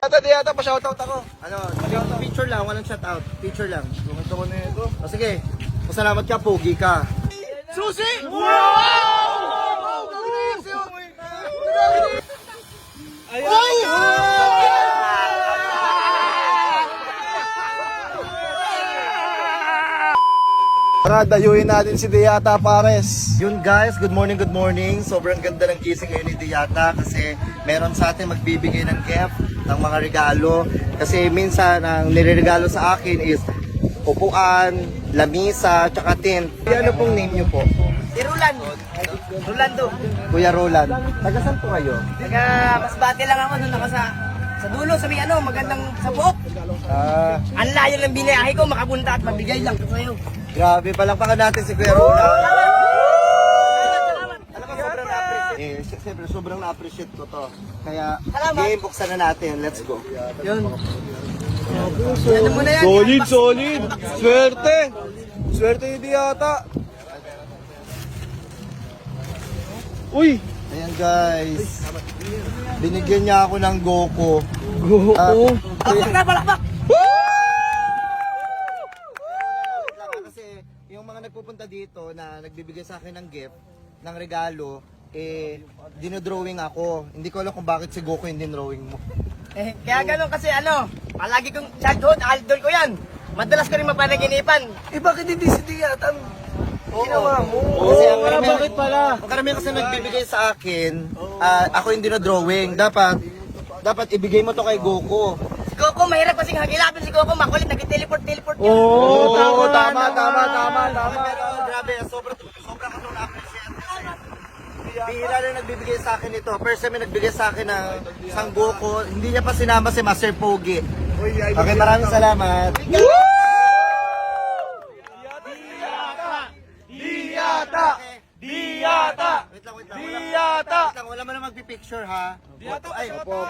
Yata pa-shoutout ako. Ano, picture lang, walang shoutout. Picture lang. Lumito ko na ito. O sige, pasalamat ka, pogi ka. Susi! Wow! Tara, dayuhin natin si Diata Pares. Yun guys, good morning, good morning. Sobrang ganda ng gising ngayon ni Diata kasi meron sa atin magbibigay ng gift, ng mga regalo. Kasi minsan ang nireregalo sa akin is upuan, lamisa, tsaka tent. Ano pong name niyo po? Si Rolando. Kuya Roland. Taga saan po kayo? Taga Masbate lang ako nung sa dulo, sa may magandang sa buhok. Ang layo ng binayahe ko, makapunta at mabigay lang ko sa'yo. Grabe, palakpakan natin si Kuya Roland. Alam mo, sobrang na-appreciate. Siyempre, sobrang na-appreciate ko to. Kaya, game, buksan na natin. Let's go. Yun. Ano mo na yan? Solid! Swerte! Swerte ni Diata. Uy! Ayan guys. Binigyan niya ako ng Goku. Palakpak na, palakpak! Kasi yung mga nagpupunta dito na nagbibigay sa akin ng gift, ng regalo, dinodrawing ako. Hindi ko alam kung bakit si Goku hindi drawing mo. Kaya ganun kasi palagi kong childhood, idol ko yan. Madalas ko rin mapanaginipan. Bakit hindi si Diata? Ginawa mo? Kasi bakit pala? Karamihan kasi nagbibigay sa akin, ako yung dinodrawing. Dapat ibigay mo to kay Goku. Si Coco, mahirap kasing hagilapin si Coco, makulit, nag-teleport yun. Tama. Pero grabe, sobrang ano na-appreciate kasi bihira na nagbibigay sa akin ito. First time may nagbigay sa akin ng isang Goku, hindi niya pa sinama si Master Pogi. Okay, maraming salamat. Diata! Wait lang. Diata! Wait lang, wala mo na magpipicture ha. Ay, Opo.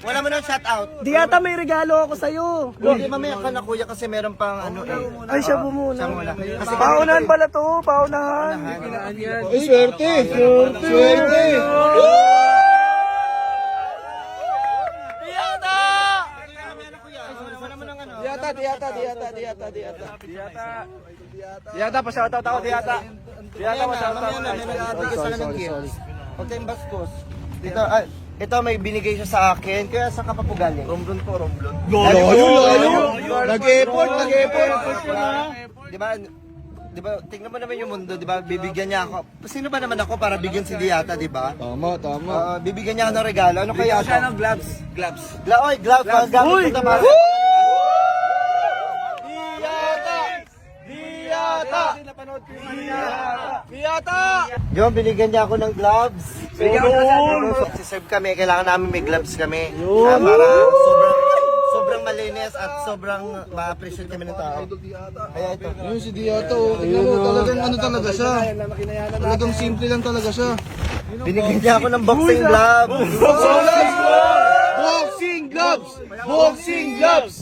wala mo na shout out. Diata, may regalo ako sa'yo. Hindi, mamaya ka na kuya kasi meron pang ano Ay, siya po muna. Siya muna. Kasi Paunahan pala to, paunahan. Ay, swerte! Swerte! Diata, pa-shoutout ako, Diata. Diata, pa-shoutout ako. Huwag tayong bastos. Ito may binigay siya sa akin, kaya saan ka pa po galing? Romblon po, Romblon. Layo! Nag-effort! Di ba, tingnan mo naman yung mundo, di ba? Bibigyan niya ako. Sino ba naman ako para bigyan si Diata, di ba? Tama. Bibigyan niya ako ng regalo. Ano kaya ito? Gloves. Oy, gloves. Gamit ko naman. Yung binigyan niya ako ng gloves. Si-serve kami, kailangan namin may gloves kami. Para sobrang malinis at sobrang ma-appreciate kami ng tao. Kaya ito. Yun si Diata, oh. Tingnan mo, talagang ano talaga siya. Talagang simple lang talaga siya. Binigyan niya ako ng boxing gloves. Boxing gloves!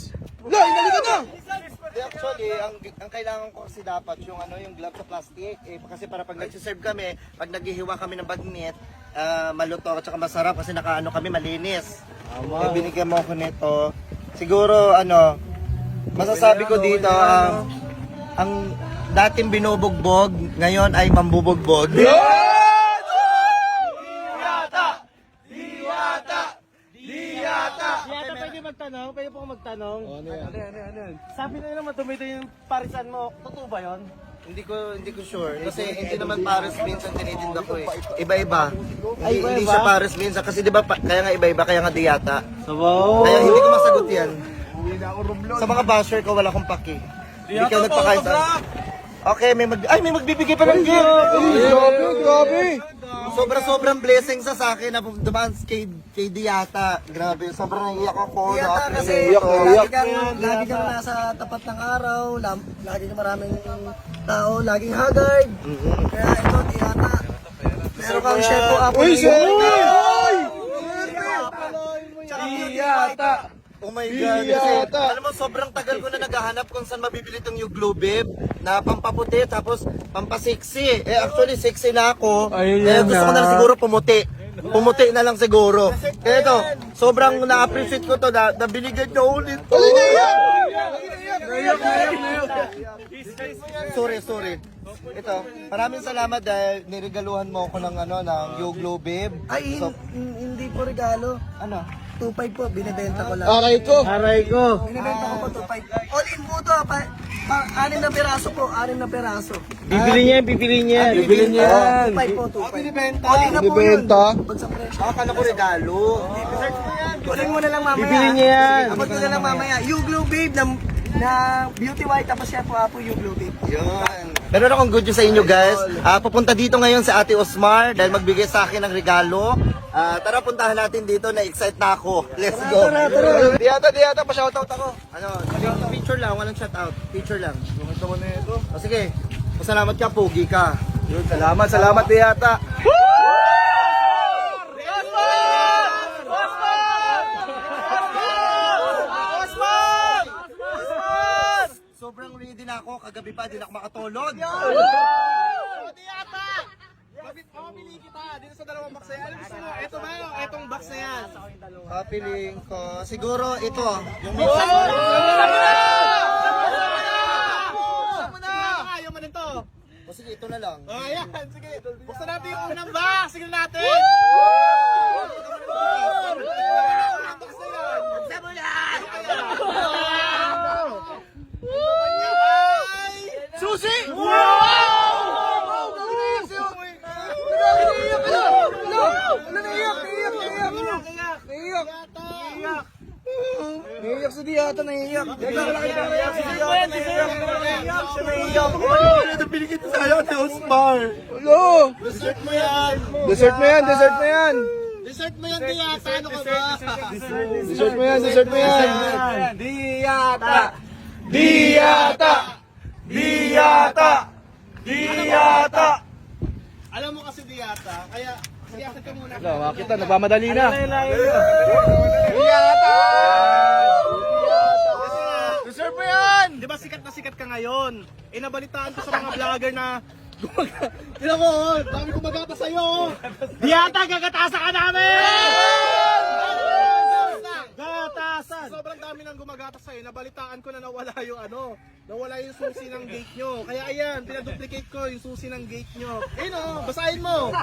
Loy, nalika na! Actually, ang kailangan ko kasi dapat yung gloves sa plastic. Kasi para pag nag-serve kami, pag naghihiwa kami ng bagnet, maluto at saka masarap kasi nakaano kami malinis. Binigyan mo ako nito. Siguro masasabi ko dito ang dating binubugbog, ngayon ay mambubugbog. Diata, pwede magtanong? Pwede po magtanong? Ano yan? Sabi na naman tumito yung parisan mo. Totoo ba yun? Hindi ko sure kasi hindi naman Paris beans ang tinitinda ko eh. Iba-iba. Hindi siya Paris beans kasi 'di ba kaya nga iba-iba kaya nga Diata. Kaya hindi ko masagot 'yan. Sa mga basher ko wala akong paki. Hindi ka nagpakain sa. Okay, may magbibigay pa ng gift. Grabe! Sobrang blessing sa akin na dumaan kay Diata. Grabe, sobrang naiiyak ako. Lagi kang nasa tapat ng araw, lagi kang maraming tao, laging haggard. Kaya ito, Diata. Meron kang chef po apo. Uy, swerte! Diata! Oh my God. Kasi, alam mo, sobrang tagal ko na naghahanap kung saan mabibili itong yung Glow Babe na pampaputi tapos pampasexy. Actually, sexy na ako. Gusto ko na siguro pumuti. pumuti na lang siguro. Kaya ito, sobrang na-appreciate ko to na binigyan niya ulit. Sorry. Ito, maraming salamat dahil niregaluhan mo ako ng ng Yuglo Babe. Ay, hindi po regalo. Ano? 2.5 po, binibenta ko lang. Aray ko. Binibenta ko po 2.5. All in po to, 6 na piraso po, 6 na piraso. Bibili niya yan. 2.5 po, 2.5. Binibenta. All in na po yun. Binibenta? Pag sa presyo. Akala ko regalo. Kunin mo na lang mamaya. Bibili niya yan. Abot ko na lang mamaya. Yuglo Babe na Beauty White, tapos siya po Yuglo Babe. Yun. Meron akong good news sa inyo guys. Pupunta dito ngayon sa Ate Osmar dahil magbigay sa akin ng regalo. Tara puntahan natin dito, na-excite na ako. Let's go. Diyata, pa-shoutout ako. Picture lang, walang shoutout. Picture lang. O sige, pasalamat ka, pogi ka. Yun, salamat Diyata. Sobrang ready na ako, kagabi pa, di na ako makatulog. Pamili kita dito sa dalawang box na yan. Ano gusto mo? Ito ba yun? Etong box na yan. Papiling ko, siguro ito. Yung Ayaw mo nito. O sige, ito na lang. Ayan, sige. Buksan natin yung unang box. Sige natin. Box na yan. Buksan mo yan! Susi! Naiiyak si Diyata, naiiyak. Ano binigay ito sa'yo, Ate Osmar? Hello! Dessert mo yan. Dessert mo yan. Dessert mo yan, Diyata. Ano ka ba? Dessert mo yan. Diyata! Alam mo kasi Diyata, kaya siyakit ka muna. Wala, kita, nagmamadali na. Dessert mo yan! Di ba sikat na sikat ka ngayon? Eh nabalitaan ko sa mga vlogger na Tignan mo, dami gumagata sa'yo. Diyata, gagatasa ka namin! Gatasan! Sobrang dami nang gumagata sa'yo. Nabalitaan ko na nawala yung nawala yung susi ng gate nyo. Kaya ayan, pinaduplicate ko yung susi ng gate nyo. Ayun o, basahin mo.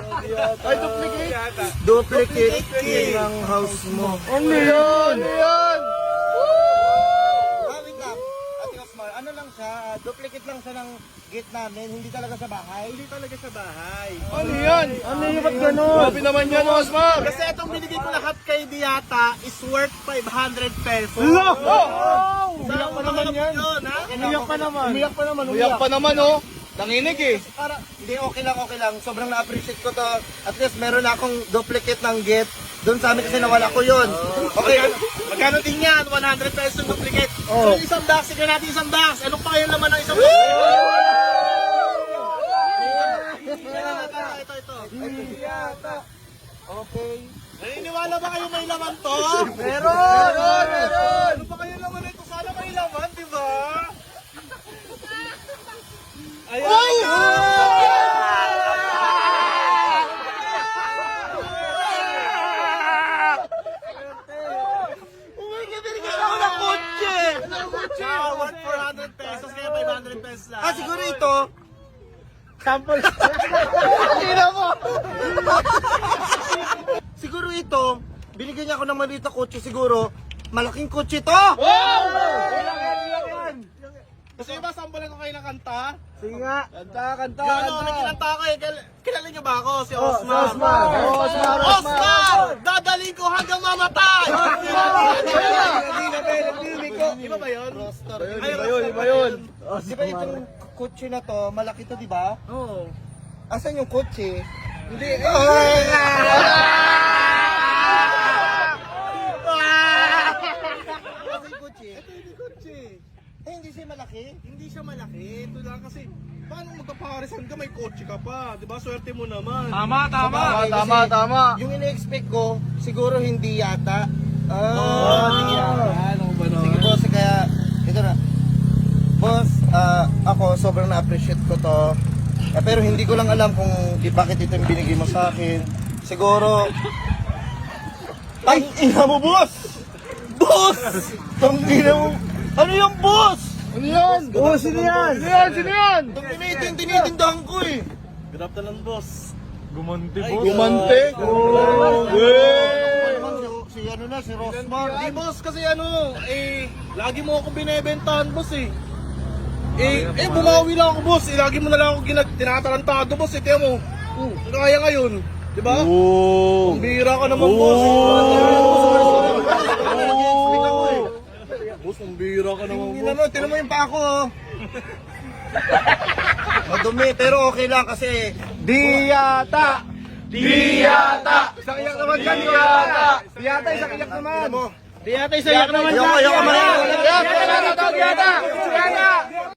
Ay, duplicate. Duplicate key ng house mo. Ano yun? Wait lang. Ate Osmar, ano lang siya? Duplicate lang siya ng gate namin, hindi talaga sa bahay. Hindi talaga sa bahay. Ano yan? Ba't ganun? Grabe naman yan, Osmar! Kasi itong binigay ko lahat kay Diyata is worth 500 pesos. Umiyak pa naman yan. Umiyak pa naman. Umiyak pa naman, oh. Nanginig eh. Para, hindi, okay lang. Sobrang na-appreciate ko to. At least meron na akong duplicate ng gate. Doon sa amin kasi nawala ko yun. Okay. Magkano din yan? 100 pesos yung duplicate. So yung isang box, sige natin isang box. Anong pa kayo naman ng isang box? Ito. Okay. Naniniwala ba kayo may laman to? Meron! Ano pa kayo laman ito? Sana may laman, di ba? Ayan! Binigyan ako ng kotse! Worth 400 pesos, kaya 500 pesos lang. Siguro ito. Sample. Siguro ito. Binigyan niya ako ng maliit na kotse siguro. Malaking kotse to! Gusto nyo ba sampulan ko kayo ng kanta? Sige nga. Kanta. Gano'n, may kinanta ako eh. Kilala nyo ba ako? Si Osmar. Osmar. Osmar! Dadaling ko hanggang mamatay! Iba ba yun? Iba yun. Di ba itong kotse na to, malaki to, di ba? Oo. Asan yung kotse? Hindi. Asan yung kotse? Ito yung kotse. Eh, hindi siya malaki. Hindi siya malaki. Ito lang kasi, paano magpaparisan ka? May kotse ka pa. Di ba? Swerte mo naman. Tama. Yung ina-expect ko, siguro hindi yata. Hindi yata. Ano ba no? Sige boss, kaya ito na. Boss, ako sobrang na-appreciate ko to. Pero hindi ko lang alam kung bakit ito yung binigay mo sa akin. siguro... Ay, ina mo, boss! Boss! Tang ina mo! Ano yung boss? Ano yan? Oh, sino yan? Sino yan? Sino yan? Itong tinitindahan ko eh. Gumante? Si ano na, si Rosmar. Di boss, kasi ano, lagi mo ako binebentahan boss eh. Bumawi lang ako boss, lagi mo na lang ako tinatarantado boss eh, tiyan mo. Ano kaya ngayon? Di ba? Ang bira ka naman boss. Boss, ang bira ka naman boss. Tinan mo yung pa ako oh. Madumi, pero okay lang kasi Diyata! Isang iyak naman dyan, Diyata! Diyata, isang iyak naman! Diyata, isang iyak naman dyan! Ayoko, ayoko, Diyata! Diyata! Diyata!